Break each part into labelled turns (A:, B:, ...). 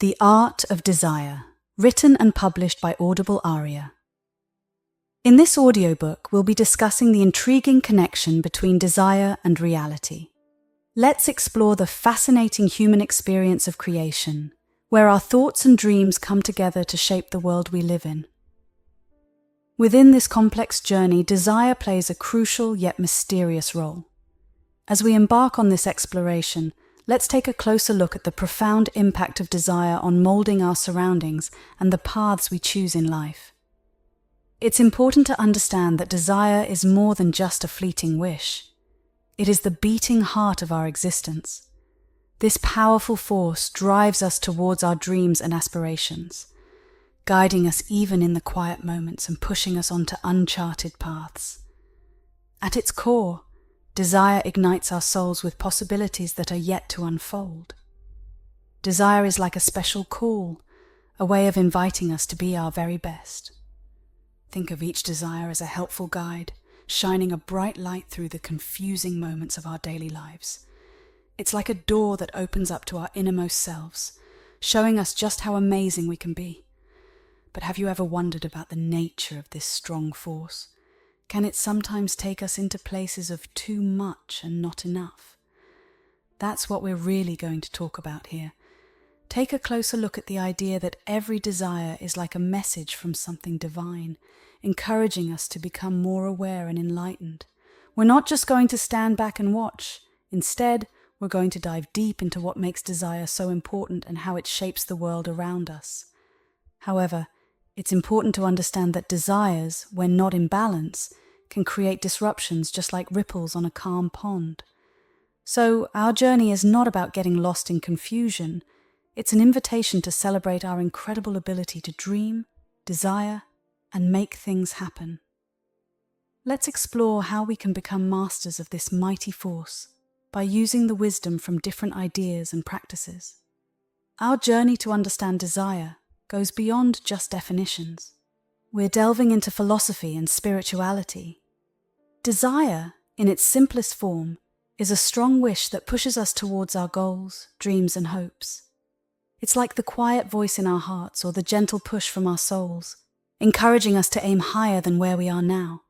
A: The Art of Desire, written and published by Audible Aria. In this audiobook, we'll be discussing the intriguing connection between desire and reality. Let's explore the fascinating human experience of creation, where our thoughts and dreams come together to shape the world we live in. Within this complex journey, desire plays a crucial yet mysterious role. As we embark on this exploration, let's take a closer look at the profound impact of desire on molding our surroundings and the paths we choose in life. It's important to understand that desire is more than just a fleeting wish. It is the beating heart of our existence. This powerful force drives us towards our dreams and aspirations, guiding us even in the quiet moments and pushing us onto uncharted paths. At its core, desire ignites our souls with possibilities that are yet to unfold. Desire is like a special call, a way of inviting us to be our very best. Think of each desire as a helpful guide, shining a bright light through the confusing moments of our daily lives. It's like a door that opens up to our innermost selves, showing us just how amazing we can be. But have you ever wondered about the nature of this strong force? Can it sometimes take us into places of too much and not enough? That's what we're really going to talk about here. Take a closer look at the idea that every desire is like a message from something divine, encouraging us to become more aware and enlightened. We're not just going to stand back and watch. Instead, we're going to dive deep into what makes desire so important and how it shapes the world around us. However, it's important to understand that desires, when not in balance, can create disruptions just like ripples on a calm pond. So, our journey is not about getting lost in confusion. It's an invitation to celebrate our incredible ability to dream, desire, and make things happen. Let's explore how we can become masters of this mighty force by using the wisdom from different ideas and practices. Our journey to understand desire goes beyond just definitions. We're delving into philosophy and spirituality. Desire, in its simplest form, is a strong wish that pushes us towards our goals, dreams, and hopes. It's like the quiet voice in our hearts or the gentle push from our souls, encouraging us to aim higher than where we are now.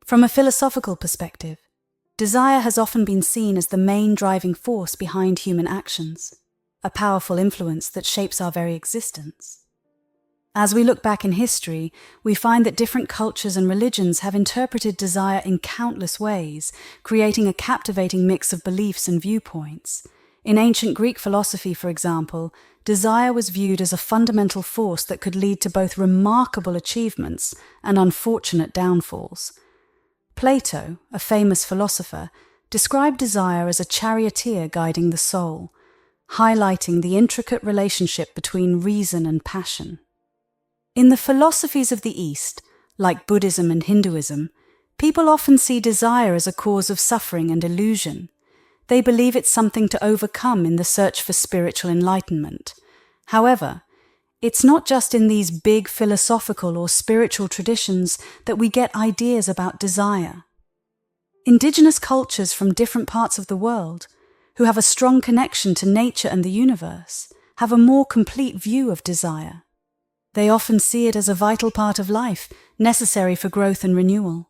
A: From a philosophical perspective, desire has often been seen as the main driving force behind human actions, a powerful influence that shapes our very existence. As we look back in history, we find that different cultures and religions have interpreted desire in countless ways, creating a captivating mix of beliefs and viewpoints. In ancient Greek philosophy, for example, desire was viewed as a fundamental force that could lead to both remarkable achievements and unfortunate downfalls. Plato, a famous philosopher, described desire as a charioteer guiding the soul, highlighting the intricate relationship between reason and passion. In the philosophies of the East, like Buddhism and Hinduism, people often see desire as a cause of suffering and illusion. They believe it's something to overcome in the search for spiritual enlightenment. However, it's not just in these big philosophical or spiritual traditions that we get ideas about desire. Indigenous cultures from different parts of the world, who have a strong connection to nature and the universe, have a more complete view of desire. They often see it as a vital part of life, necessary for growth and renewal.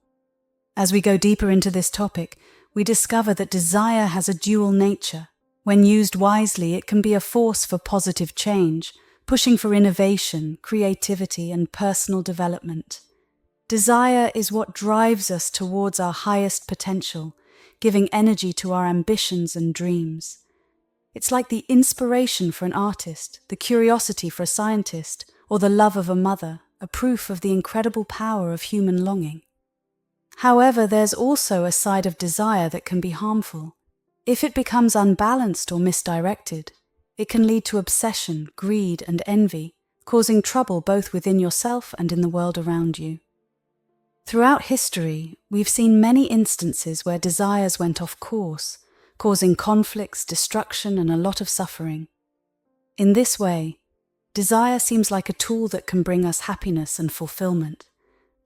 A: As we go deeper into this topic, we discover that desire has a dual nature. When used wisely, it can be a force for positive change, pushing for innovation, creativity, and personal development. Desire is what drives us towards our highest potential, giving energy to our ambitions and dreams. It's like the inspiration for an artist, the curiosity for a scientist, or the love of a mother, a proof of the incredible power of human longing. However, there's also a side of desire that can be harmful. If it becomes unbalanced or misdirected, it can lead to obsession, greed, and envy, causing trouble both within yourself and in the world around you. Throughout history, we've seen many instances where desires went off course, causing conflicts, destruction, and a lot of suffering. In this way, desire seems like a tool that can bring us happiness and fulfillment,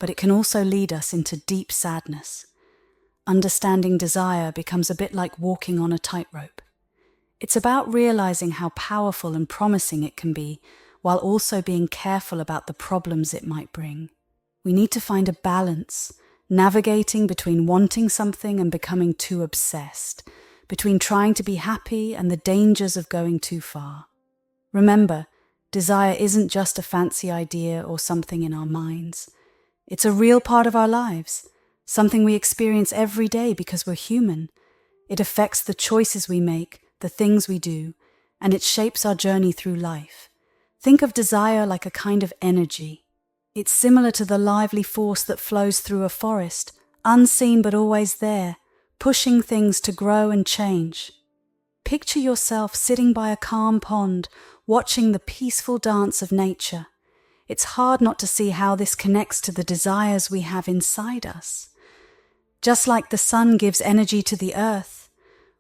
A: but it can also lead us into deep sadness. Understanding desire becomes a bit like walking on a tightrope. It's about realizing how powerful and promising it can be, while also being careful about the problems it might bring. We need to find a balance, navigating between wanting something and becoming too obsessed, between trying to be happy and the dangers of going too far. Remember, desire isn't just a fancy idea or something in our minds. It's a real part of our lives, something we experience every day because we're human. It affects the choices we make, the things we do, and it shapes our journey through life. Think of desire like a kind of energy. It's similar to the lively force that flows through a forest, unseen but always there, pushing things to grow and change. Picture yourself sitting by a calm pond, watching the peaceful dance of nature. It's hard not to see how this connects to the desires we have inside us. Just like the sun gives energy to the earth,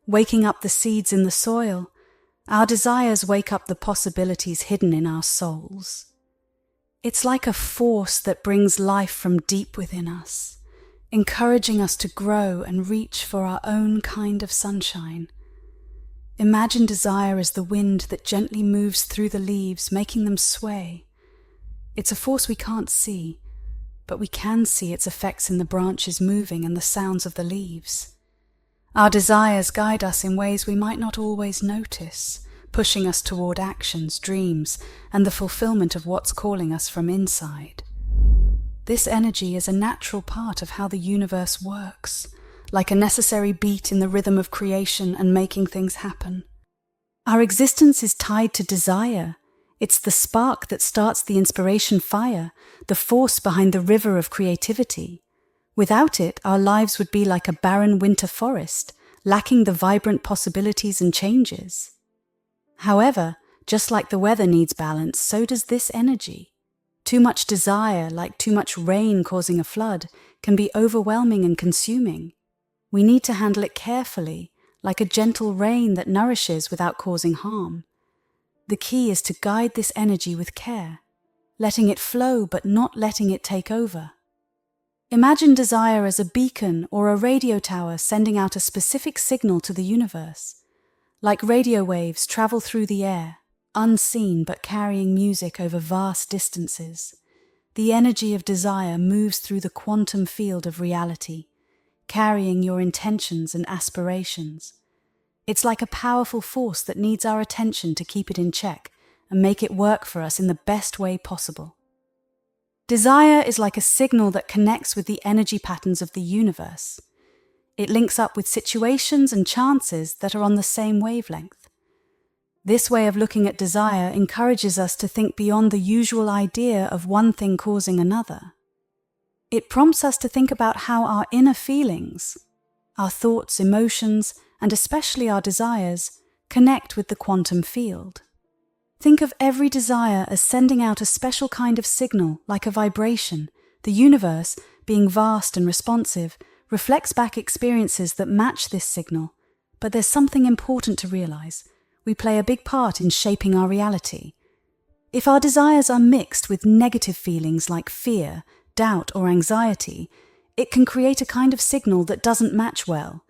A: waking up the seeds in the soil, our desires wake up the possibilities hidden in our souls. It's like a force that brings life from deep within us, encouraging us to grow and reach for our own kind of sunshine. Imagine desire as the wind that gently moves through the leaves, making them sway. It's a force we can't see, but we can see its effects in the branches moving and the sounds of the leaves. Our desires guide us in ways we might not always notice, pushing us toward actions, dreams, and the fulfillment of what's calling us from inside. This energy is a natural part of how the universe works, like a necessary beat in the rhythm of creation and making things happen. Our existence is tied to desire. It's the spark that starts the inspiration fire, the force behind the river of creativity. Without it, our lives would be like a barren winter forest, lacking the vibrant possibilities and changes. However, just like the weather needs balance, so does this energy. Too much desire, like too much rain causing a flood, can be overwhelming and consuming. We need to handle it carefully, like a gentle rain that nourishes without causing harm. The key is to guide this energy with care, letting it flow but not letting it take over. Imagine desire as a beacon or a radio tower sending out a specific signal to the universe. Like radio waves travel through the air, unseen but carrying music over vast distances. The energy of desire moves through the quantum field of reality, carrying your intentions and aspirations. It's like a powerful force that needs our attention to keep it in check and make it work for us in the best way possible. Desire is like a signal that connects with the energy patterns of the universe. It links up with situations and chances that are on the same wavelength. This way of looking at desire encourages us to think beyond the usual idea of one thing causing another. It prompts us to think about how our inner feelings, our thoughts, emotions, and especially our desires, connect with the quantum field. Think of every desire as sending out a special kind of signal, like a vibration. The universe, being vast and responsive, reflects back experiences that match this signal. But there's something important to realize. We play a big part in shaping our reality. If our desires are mixed with negative feelings like fear, doubt, or anxiety, it can create a kind of signal that doesn't match well.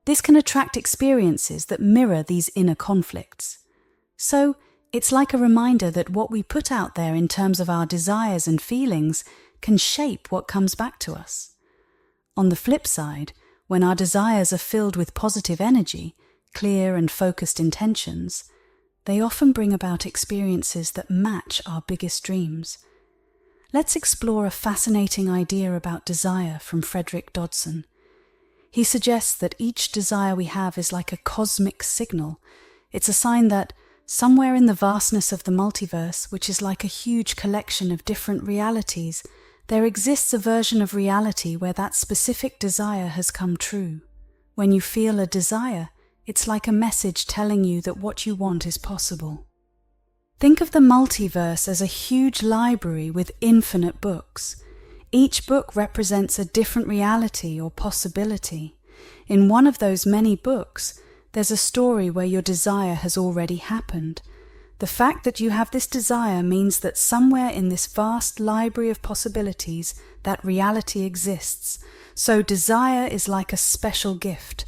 A: This can attract experiences that mirror these inner conflicts. So, it's like a reminder that what we put out there in terms of our desires and feelings can shape what comes back to us. On the flip side, when our desires are filled with positive energy, clear and focused intentions, they often bring about experiences that match our biggest dreams. Let's explore a fascinating idea about desire from Frederick Dodson. He suggests that each desire we have is like a cosmic signal. It's a sign that somewhere in the vastness of the multiverse, which is like a huge collection of different realities, there exists a version of reality where that specific desire has come true. When you feel a desire, it's like a message telling you that what you want is possible. Think of the multiverse as a huge library with infinite books. Each book represents a different reality or possibility. In one of those many books, there's a story where your desire has already happened. The fact that you have this desire means that somewhere in this vast library of possibilities, that reality exists. So desire is like a special gift.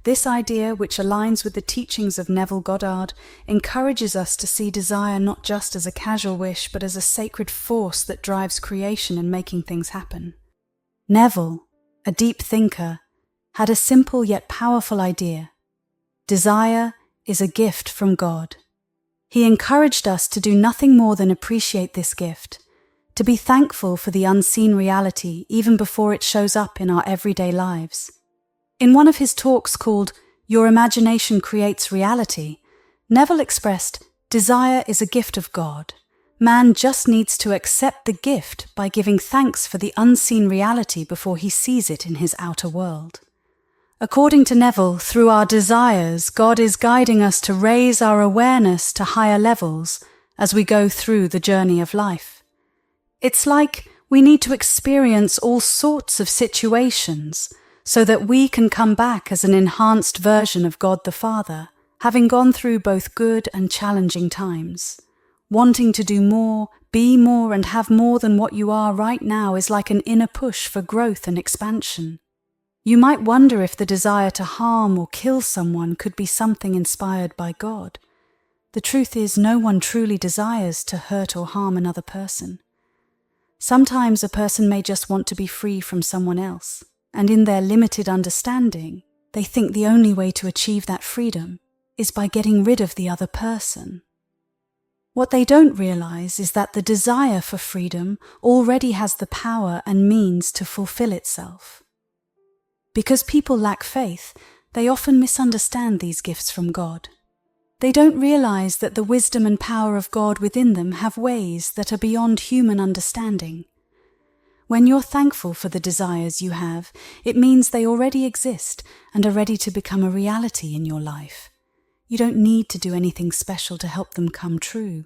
A: This idea, which aligns with the teachings of Neville Goddard, encourages us to see desire not just as a casual wish, but as a sacred force that drives creation and making things happen. Neville, a deep thinker, had a simple yet powerful idea. Desire is a gift from God. He encouraged us to do nothing more than appreciate this gift, to be thankful for the unseen reality even before it shows up in our everyday lives. In one of his talks called "Your Imagination Creates Reality," Neville expressed, "Desire is a gift of God. Man just needs to accept the gift by giving thanks for the unseen reality before he sees it in his outer world." According to Neville, through our desires, God is guiding us to raise our awareness to higher levels as we go through the journey of life. It's like we need to experience all sorts of situations so that we can come back as an enhanced version of God the Father, having gone through both good and challenging times. Wanting to do more, be more, and have more than what you are right now is like an inner push for growth and expansion. You might wonder if the desire to harm or kill someone could be something inspired by God. The truth is, no one truly desires to hurt or harm another person. Sometimes a person may just want to be free from someone else, and in their limited understanding, they think the only way to achieve that freedom is by getting rid of the other person. What they don't realize is that the desire for freedom already has the power and means to fulfill itself. Because people lack faith, they often misunderstand these gifts from God. They don't realize that the wisdom and power of God within them have ways that are beyond human understanding. When you're thankful for the desires you have, it means they already exist and are ready to become a reality in your life. You don't need to do anything special to help them come true.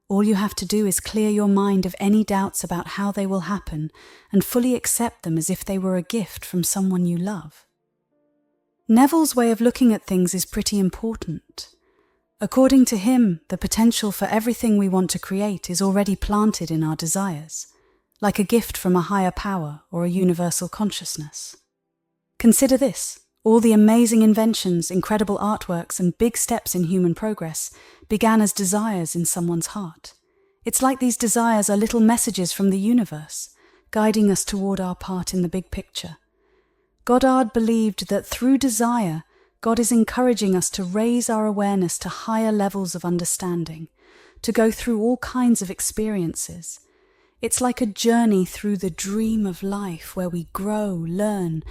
A: All you have to do is clear your mind of any doubts about how they will happen and fully accept them as if they were a gift from someone you love. Neville's way of looking at things is pretty important. According to him, the potential for everything we want to create is already planted in our desires, like a gift from a higher power or a universal consciousness. Consider this. All the amazing inventions, incredible artworks, and big steps in human progress began as desires in someone's heart. It's like these desires are little messages from the universe, guiding us toward our part in the big picture. Goddard believed that through desire, God is encouraging us to raise our awareness to higher levels of understanding, to go through all kinds of experiences. It's like a journey through the dream of life where we grow, learn,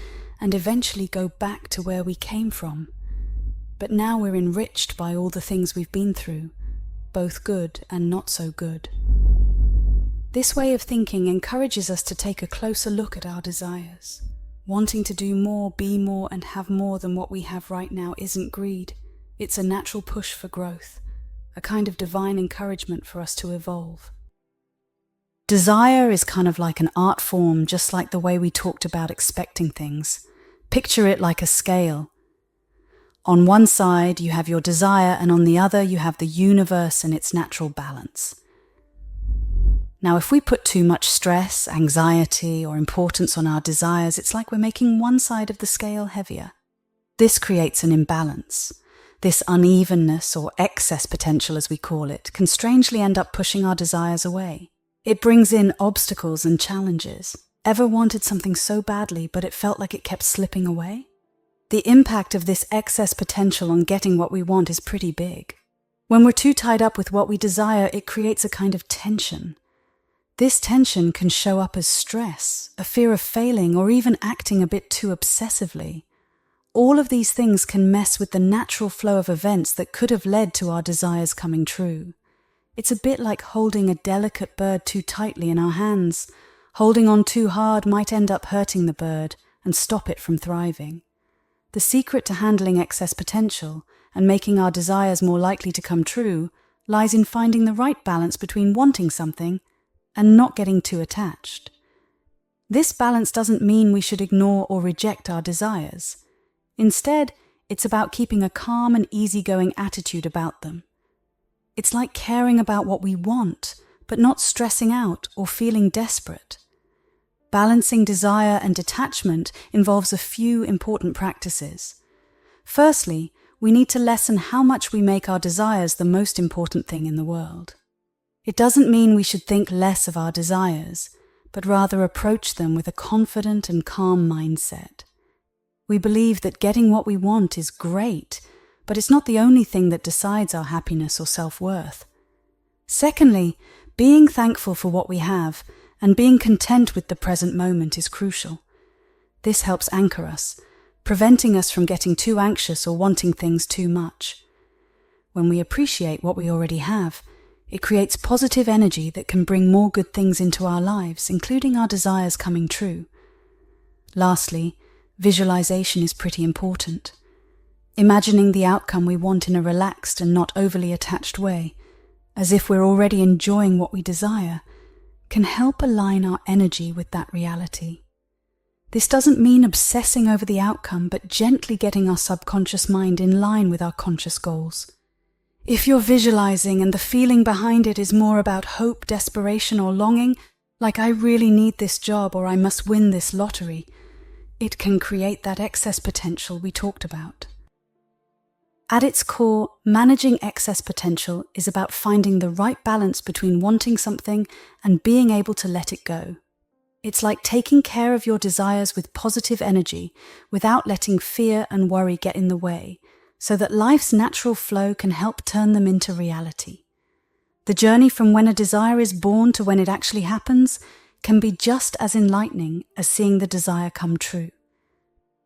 A: and eventually go back to where we came from. But now we're enriched by all the things we've been through, both good and not so good. This way of thinking encourages us to take a closer look at our desires. Wanting to do more, be more, and have more than what we have right now isn't greed. It's a natural push for growth, a kind of divine encouragement for us to evolve. Desire is kind of like an art form, just like the way we talked about expecting things. Picture it like a scale. On one side, you have your desire, and on the other, you have the universe and its natural balance. Now, if we put too much stress, anxiety, or importance on our desires, it's like we're making one side of the scale heavier. This creates an imbalance. This unevenness, or excess potential as we call it, can strangely end up pushing our desires away. It brings in obstacles and challenges. Ever wanted something so badly, but it felt like it kept slipping away? The impact of this excess potential on getting what we want is pretty big. When we're too tied up with what we desire, it creates a kind of tension. This tension can show up as stress, a fear of failing, or even acting a bit too obsessively. All of these things can mess with the natural flow of events that could have led to our desires coming true. It's a bit like holding a delicate bird too tightly in our hands. Holding on too hard might end up hurting the bird and stop it from thriving. The secret to handling excess potential and making our desires more likely to come true lies in finding the right balance between wanting something and not getting too attached. This balance doesn't mean we should ignore or reject our desires. Instead, it's about keeping a calm and easygoing attitude about them. It's like caring about what we want, but not stressing out or feeling desperate. Balancing desire and detachment involves a few important practices. Firstly, we need to lessen how much we make our desires the most important thing in the world. It doesn't mean we should think less of our desires, but rather approach them with a confident and calm mindset. We believe that getting what we want is great, but it's not the only thing that decides our happiness or self-worth. Secondly, being thankful for what we have and being content with the present moment is crucial. This helps anchor us, preventing us from getting too anxious or wanting things too much. When we appreciate what we already have, it creates positive energy that can bring more good things into our lives, including our desires coming true. Lastly, visualization is pretty important. Imagining the outcome we want in a relaxed and not overly attached way, as if we're already enjoying what we desire, can help align our energy with that reality. This doesn't mean obsessing over the outcome, but gently getting our subconscious mind in line with our conscious goals. If you're visualizing and the feeling behind it is more about hope, desperation, or longing, like I really need this job or I must win this lottery, it can create that excess potential we talked about. At its core, managing excess potential is about finding the right balance between wanting something and being able to let it go. It's like taking care of your desires with positive energy without letting fear and worry get in the way, so that life's natural flow can help turn them into reality. The journey from when a desire is born to when it actually happens can be just as enlightening as seeing the desire come true.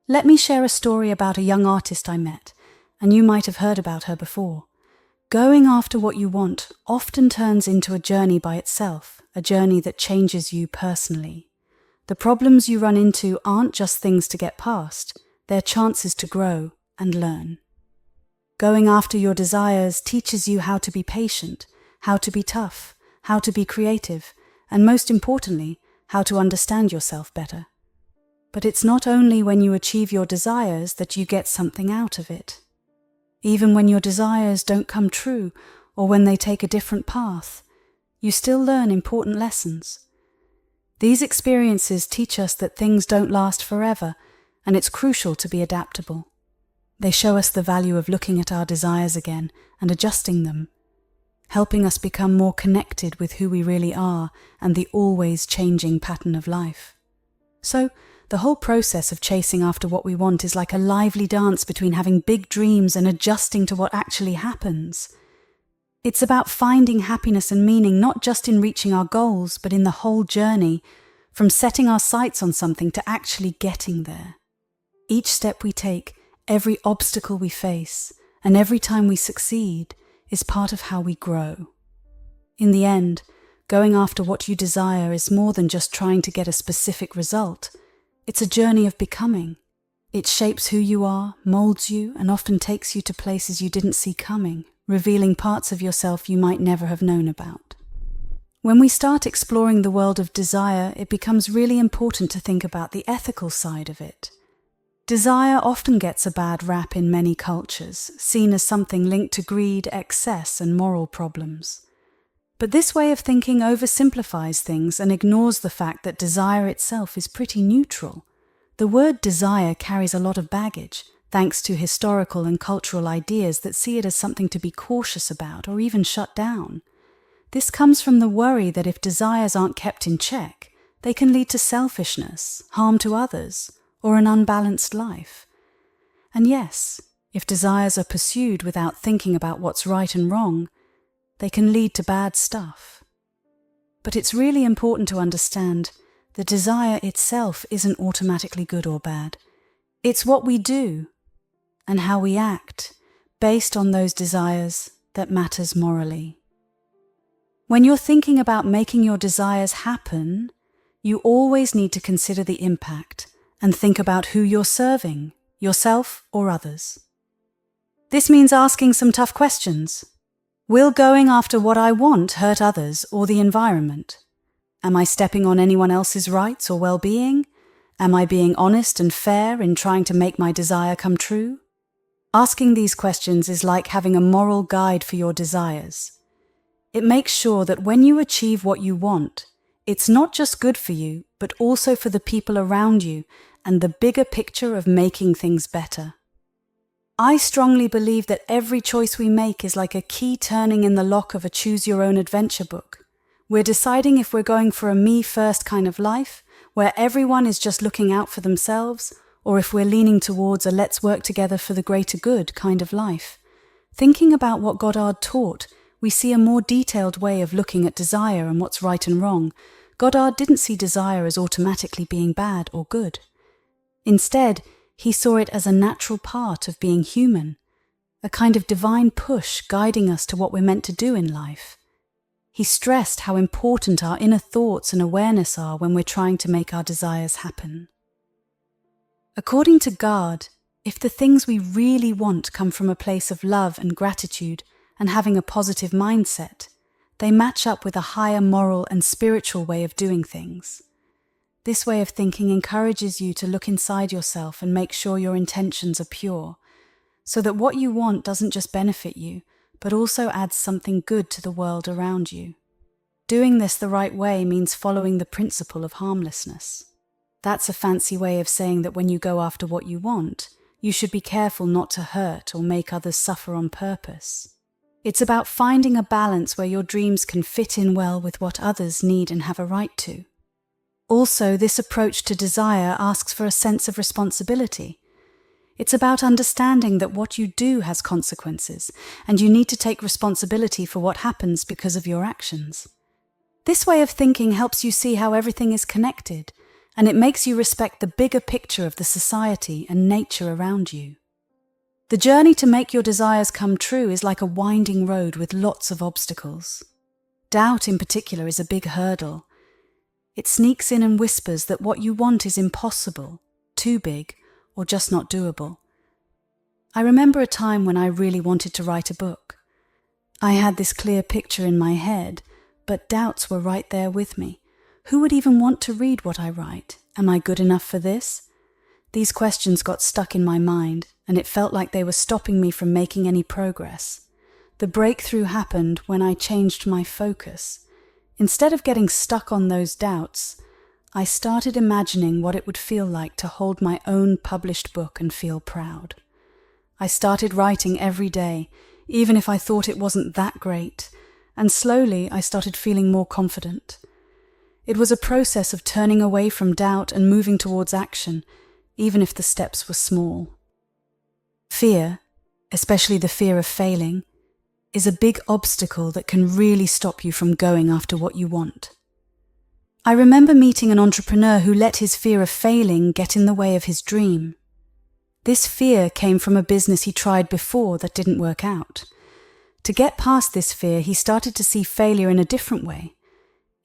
A: Let me share a story about a young artist I met, and you might have heard about her before. Going after what you want often turns into a journey by itself, a journey that changes you personally. The problems you run into aren't just things to get past, they're chances to grow and learn. Going after your desires teaches you how to be patient, how to be tough, how to be creative, and most importantly, how to understand yourself better. But it's not only when you achieve your desires that you get something out of it. Even when your desires don't come true or when they take a different path, you still learn important lessons. These experiences teach us that things don't last forever, and it's crucial to be adaptable. They show us the value of looking at our desires again and adjusting them, helping us become more connected with who we really are and the always changing pattern of life. So, the whole process of chasing after what we want is like a lively dance between having big dreams and adjusting to what actually happens. It's about finding happiness and meaning not just in reaching our goals, but in the whole journey, from setting our sights on something to actually getting there. Each step we take, every obstacle we face, and every time we succeed is part of how we grow. In the end, going after what you desire is more than just trying to get a specific result. It's a journey of becoming. It shapes who you are, molds you, and often takes you to places you didn't see coming, revealing parts of yourself you might never have known about. When we start exploring the world of desire, it becomes really important to think about the ethical side of it. Desire often gets a bad rap in many cultures, seen as something linked to greed, excess, and moral problems. But this way of thinking oversimplifies things and ignores the fact that desire itself is pretty neutral. The word desire carries a lot of baggage, thanks to historical and cultural ideas that see it as something to be cautious about or even shut down. This comes from the worry that if desires aren't kept in check, they can lead to selfishness, harm to others, or an unbalanced life. And yes, if desires are pursued without thinking about what's right and wrong, they can lead to bad stuff. But it's really important to understand that desire itself isn't automatically good or bad. It's what we do and how we act based on those desires that matters morally. When you're thinking about making your desires happen, you always need to consider the impact and think about who you're serving, yourself or others. This means asking some tough questions. Will going after what I want hurt others or the environment? Am I stepping on anyone else's rights or well-being? Am I being honest and fair in trying to make my desire come true? Asking these questions is like having a moral guide for your desires. It makes sure that when you achieve what you want, it's not just good for you, but also for the people around you and the bigger picture of making things better. I strongly believe that every choice we make is like a key turning in the lock of a choose-your-own-adventure book. We're deciding if we're going for a me-first kind of life, where everyone is just looking out for themselves, or if we're leaning towards a let's work together for the greater good kind of life. Thinking about what Goddard taught, we see a more detailed way of looking at desire and what's right and wrong. Goddard didn't see desire as automatically being bad or good. Instead, he saw it as a natural part of being human, a kind of divine push guiding us to what we're meant to do in life. He stressed how important our inner thoughts and awareness are when we're trying to make our desires happen. According to Gard, if the things we really want come from a place of love and gratitude and having a positive mindset, they match up with a higher moral and spiritual way of doing things. This way of thinking encourages you to look inside yourself and make sure your intentions are pure, so that what you want doesn't just benefit you, but also adds something good to the world around you. Doing this the right way means following the principle of harmlessness. That's a fancy way of saying that when you go after what you want, you should be careful not to hurt or make others suffer on purpose. It's about finding a balance where your dreams can fit in well with what others need and have a right to. Also, this approach to desire asks for a sense of responsibility. It's about understanding that what you do has consequences, and you need to take responsibility for what happens because of your actions. This way of thinking helps you see how everything is connected, and it makes you respect the bigger picture of the society and nature around you. The journey to make your desires come true is like a winding road with lots of obstacles. Doubt in particular is a big hurdle. It sneaks in and whispers that what you want is impossible, too big, or just not doable. I remember a time when I really wanted to write a book. I had this clear picture in my head, but doubts were right there with me. Who would even want to read what I write? Am I good enough for this? These questions got stuck in my mind, and it felt like they were stopping me from making any progress. The breakthrough happened when I changed my focus. Instead of getting stuck on those doubts, I started imagining what it would feel like to hold my own published book and feel proud. I started writing every day, even if I thought it wasn't that great, and slowly I started feeling more confident. It was a process of turning away from doubt and moving towards action, even if the steps were small. Fear, especially the fear of failing, is a big obstacle that can really stop you from going after what you want. I remember meeting an entrepreneur who let his fear of failing get in the way of his dream. This fear came from a business he tried before that didn't work out. To get past this fear, he started to see failure in a different way.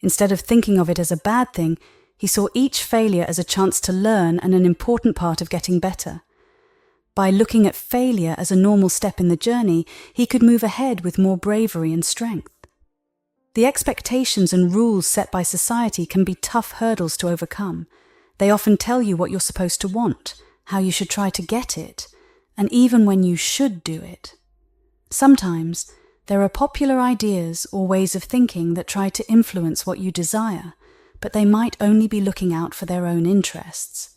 A: Instead of thinking of it as a bad thing, he saw each failure as a chance to learn and an important part of getting better. By looking at failure as a normal step in the journey, he could move ahead with more bravery and strength. The expectations and rules set by society can be tough hurdles to overcome. They often tell you what you're supposed to want, how you should try to get it, and even when you should do it. Sometimes, there are popular ideas or ways of thinking that try to influence what you desire, but they might only be looking out for their own interests.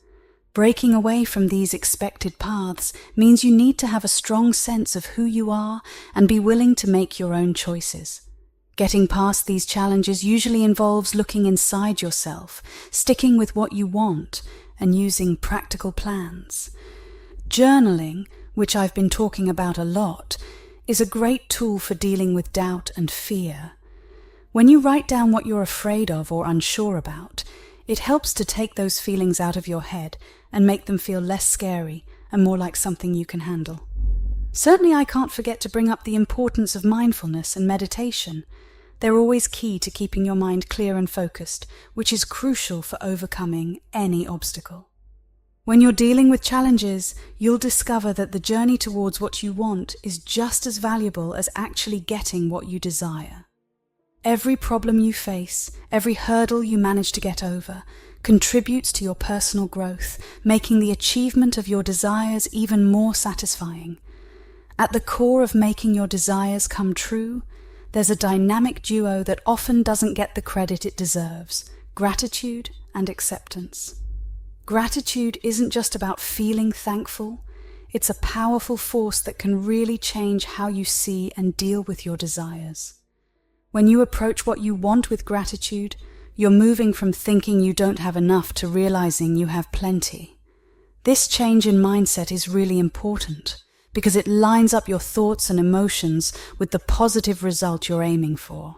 A: Breaking away from these expected paths means you need to have a strong sense of who you are and be willing to make your own choices. Getting past these challenges usually involves looking inside yourself, sticking with what you want, and using practical plans. Journaling, which I've been talking about a lot, is a great tool for dealing with doubt and fear. When you write down what you're afraid of or unsure about, it helps to take those feelings out of your head and make them feel less scary and more like something you can handle. Certainly, I can't forget to bring up the importance of mindfulness and meditation. They're always key to keeping your mind clear and focused, which is crucial for overcoming any obstacle. When you're dealing with challenges, you'll discover that the journey towards what you want is just as valuable as actually getting what you desire. Every problem you face, every hurdle you manage to get over, contributes to your personal growth, making the achievement of your desires even more satisfying. At the core of making your desires come true, there's a dynamic duo that often doesn't get the credit it deserves: gratitude and acceptance. Gratitude isn't just about feeling thankful, It's a powerful force that can really change how you see and deal with your desires. When you approach what you want with gratitude, you're moving from thinking you don't have enough to realizing you have plenty. This change in mindset is really important because it lines up your thoughts and emotions with the positive result you're aiming for.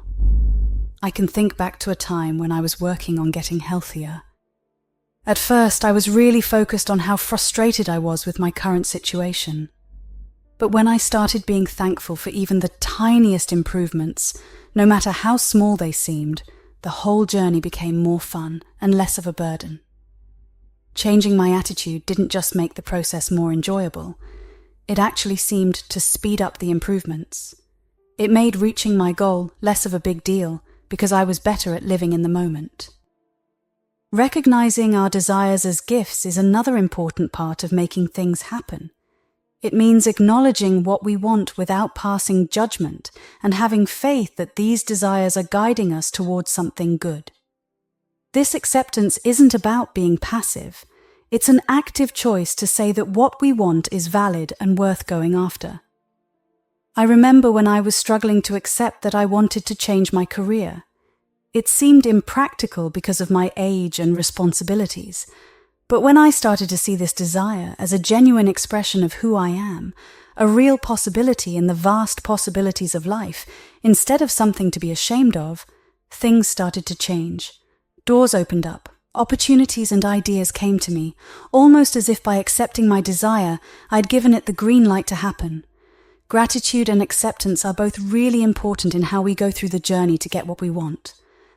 A: I can think back to a time when I was working on getting healthier. At first, I was really focused on how frustrated I was with my current situation. But when I started being thankful for even the tiniest improvements, no matter how small they seemed, the whole journey became more fun and less of a burden. Changing my attitude didn't just make the process more enjoyable, it actually seemed to speed up the improvements. It made reaching my goal less of a big deal because I was better at living in the moment. Recognizing our desires as gifts is another important part of making things happen. It means acknowledging what we want without passing judgment and having faith that these desires are guiding us towards something good. This acceptance isn't about being passive. It's an active choice to say that what we want is valid and worth going after. I remember when I was struggling to accept that I wanted to change my career. It seemed impractical because of my age and responsibilities. But when I started to see this desire as a genuine expression of who I am, a real possibility in the vast possibilities of life, instead of something to be ashamed of, things started to change. Doors opened up, opportunities and ideas came to me, almost as if by accepting my desire, I'd given it the green light to happen. Gratitude and acceptance are both really important in how we go through the journey to get what we want.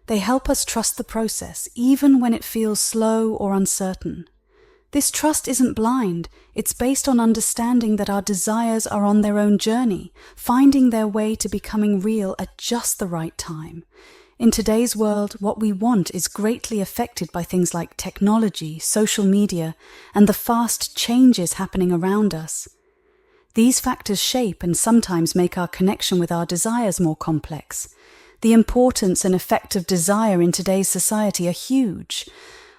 A: They help us trust the process, even when it feels slow or uncertain. This trust isn't blind, it's based on understanding that our desires are on their own journey, finding their way to becoming real at just the right time. In today's world, what we want is greatly affected by things like technology, social media, and the fast changes happening around us. These factors shape and sometimes make our connection with our desires more complex. The importance and effect of desire in today's society are huge.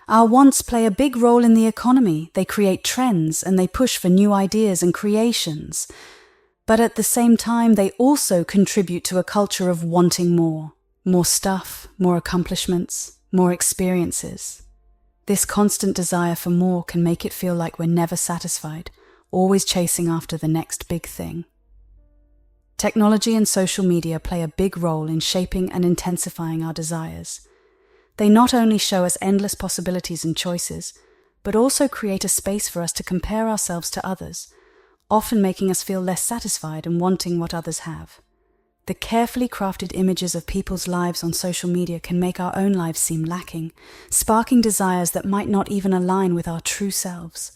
A: Our wants play a big role in the economy. They create trends and they push for new ideas and creations. But at the same time, they also contribute to a culture of wanting more. More stuff, more accomplishments, more experiences. This constant desire for more can make it feel like we're never satisfied, always chasing after the next big thing. Technology and social media play a big role in shaping and intensifying our desires. They not only show us endless possibilities and choices, but also create a space for us to compare ourselves to others, often making us feel less satisfied and wanting what others have. The carefully crafted images of people's lives on social media can make our own lives seem lacking, sparking desires that might not even align with our true selves.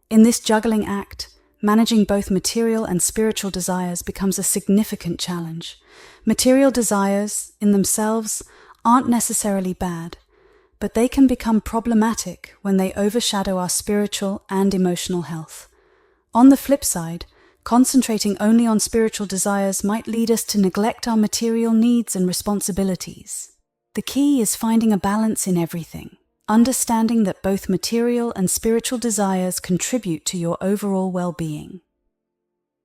A: In this juggling act, managing both material and spiritual desires becomes a significant challenge. Material desires, in themselves, aren't necessarily bad, but they can become problematic when they overshadow our spiritual and emotional health. On the flip side, concentrating only on spiritual desires might lead us to neglect our material needs and responsibilities. The key is finding a balance in everything, understanding that both material and spiritual desires contribute to your overall well-being.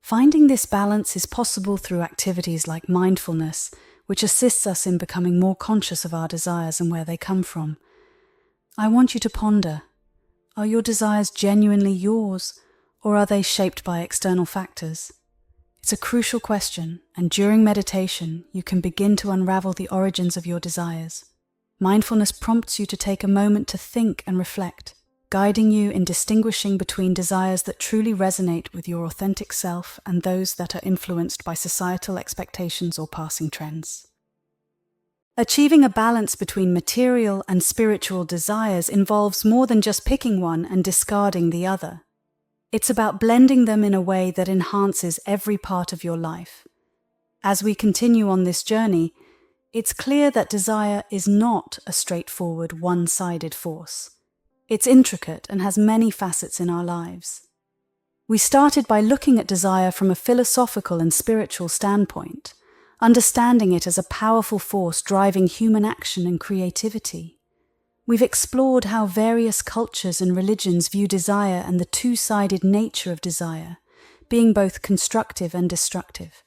A: Finding this balance is possible through activities like mindfulness, which assists us in becoming more conscious of our desires and where they come from. I want you to ponder, are your desires genuinely yours, or are they shaped by external factors? It's a crucial question, and during meditation, you can begin to unravel the origins of your desires. Mindfulness prompts you to take a moment to think and reflect, guiding you in distinguishing between desires that truly resonate with your authentic self and those that are influenced by societal expectations or passing trends. Achieving a balance between material and spiritual desires involves more than just picking one and discarding the other. It's about blending them in a way that enhances every part of your life. As we continue on this journey, it's clear that desire is not a straightforward, one-sided force. It's intricate and has many facets in our lives. We started by looking at desire from a philosophical and spiritual standpoint, understanding it as a powerful force driving human action and creativity. We've explored how various cultures and religions view desire and the two-sided nature of desire, being both constructive and destructive.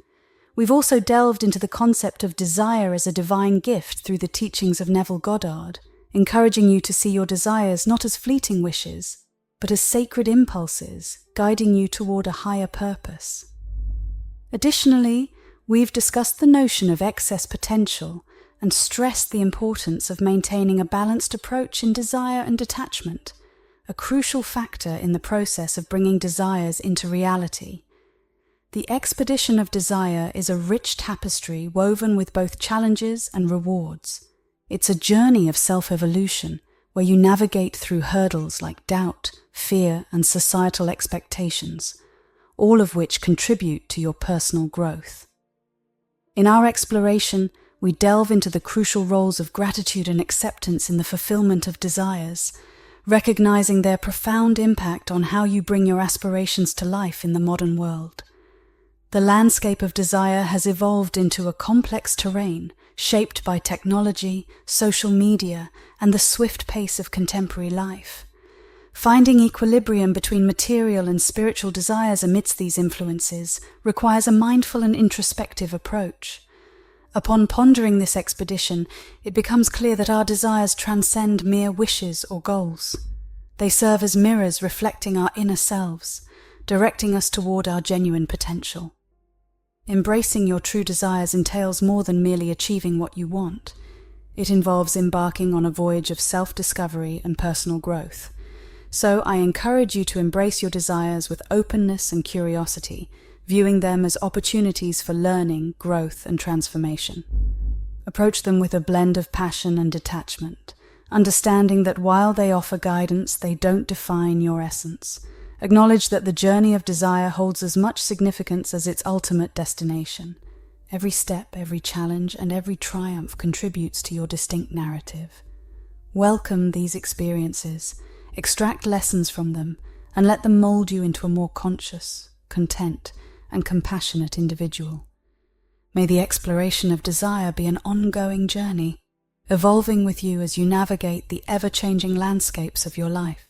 A: We've also delved into the concept of desire as a divine gift through the teachings of Neville Goddard, encouraging you to see your desires not as fleeting wishes, but as sacred impulses, guiding you toward a higher purpose. Additionally, we've discussed the notion of excess potential and stressed the importance of maintaining a balanced approach in desire and detachment, a crucial factor in the process of bringing desires into reality. The expedition of desire is a rich tapestry woven with both challenges and rewards. It's a journey of self-evolution where you navigate through hurdles like doubt, fear, and societal expectations, all of which contribute to your personal growth. In our exploration, we delve into the crucial roles of gratitude and acceptance in the fulfillment of desires, recognizing their profound impact on how you bring your aspirations to life in the modern world. The landscape of desire has evolved into a complex terrain shaped by technology, social media, and the swift pace of contemporary life. Finding equilibrium between material and spiritual desires amidst these influences requires a mindful and introspective approach. Upon pondering this expedition, it becomes clear that our desires transcend mere wishes or goals. They serve as mirrors reflecting our inner selves, directing us toward our genuine potential. Embracing your true desires entails more than merely achieving what you want. It involves embarking on a voyage of self-discovery and personal growth. So I encourage you to embrace your desires with openness and curiosity, viewing them as opportunities for learning, growth, and transformation. Approach them with a blend of passion and detachment, understanding that while they offer guidance, they don't define your essence. Acknowledge that the journey of desire holds as much significance as its ultimate destination. Every step, every challenge, and every triumph contributes to your distinct narrative. Welcome these experiences, extract lessons from them, and let them mold you into a more conscious, content, and compassionate individual. May the exploration of desire be an ongoing journey, evolving with you as you navigate the ever-changing landscapes of your life.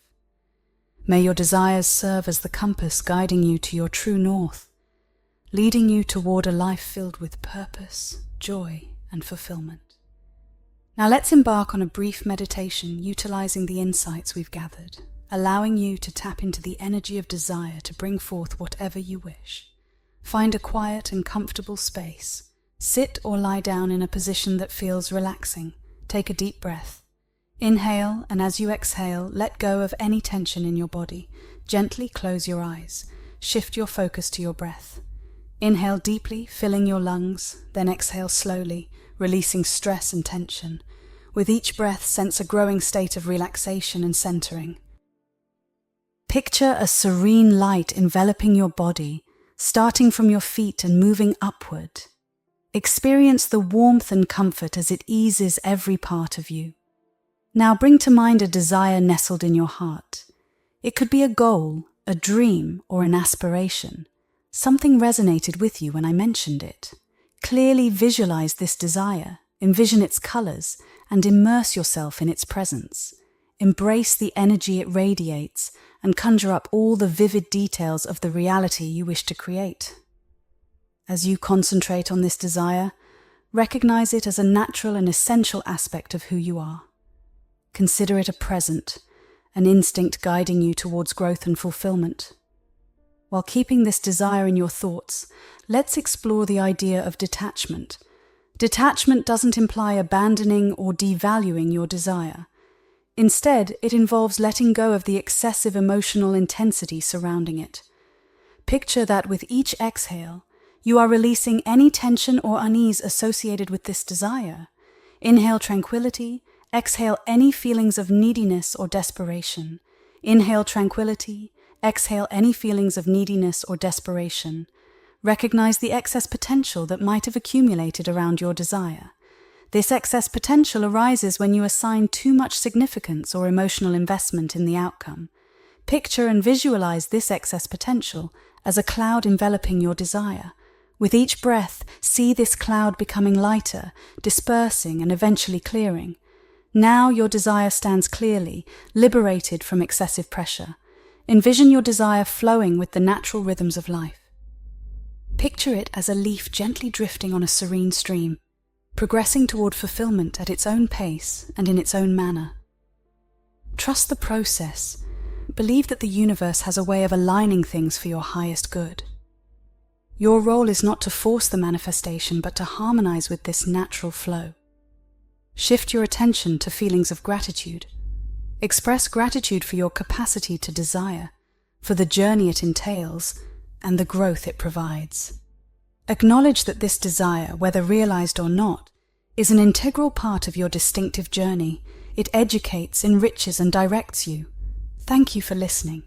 A: May your desires serve as the compass guiding you to your true north, leading you toward a life filled with purpose, joy, and fulfillment. Now let's embark on a brief meditation utilizing the insights we've gathered, allowing you to tap into the energy of desire to bring forth whatever you wish. Find a quiet and comfortable space. Sit or lie down in a position that feels relaxing. Take a deep breath. Inhale, and as you exhale, let go of any tension in your body. Gently close your eyes. Shift your focus to your breath. Inhale deeply, filling your lungs, then exhale slowly, releasing stress and tension. With each breath, sense a growing state of relaxation and centering. Picture a serene light enveloping your body, starting from your feet and moving upward. Experience the warmth and comfort as it eases every part of you. Now bring to mind a desire nestled in your heart. It could be a goal, a dream, or an aspiration. Something resonated with you when I mentioned it. Clearly visualize this desire, envision its colors, and immerse yourself in its presence. Embrace the energy it radiates and conjure up all the vivid details of the reality you wish to create. As you concentrate on this desire, recognize it as a natural and essential aspect of who you are. Consider it a present, an instinct guiding you towards growth and fulfillment. While keeping this desire in your thoughts, let's explore the idea of detachment. Detachment doesn't imply abandoning or devaluing your desire. Instead, it involves letting go of the excessive emotional intensity surrounding it. Picture that with each exhale, you are releasing any tension or unease associated with this desire. Inhale tranquility, exhale any feelings of neediness or desperation. Inhale tranquility, exhale any feelings of neediness or desperation. Recognize the excess potential that might have accumulated around your desire. This excess potential arises when you assign too much significance or emotional investment in the outcome. Picture and visualize this excess potential as a cloud enveloping your desire. With each breath, see this cloud becoming lighter, dispersing, and eventually clearing. Now your desire stands clearly, liberated from excessive pressure. Envision your desire flowing with the natural rhythms of life. Picture it as a leaf gently drifting on a serene stream, progressing toward fulfillment at its own pace and in its own manner. Trust the process. Believe that the universe has a way of aligning things for your highest good. Your role is not to force the manifestation, but to harmonize with this natural flow. Shift your attention to feelings of gratitude. Express gratitude for your capacity to desire, for the journey it entails, and the growth it provides. Acknowledge that this desire, whether realized or not, is an integral part of your distinctive journey. It educates, enriches, and directs you. Thank you for listening.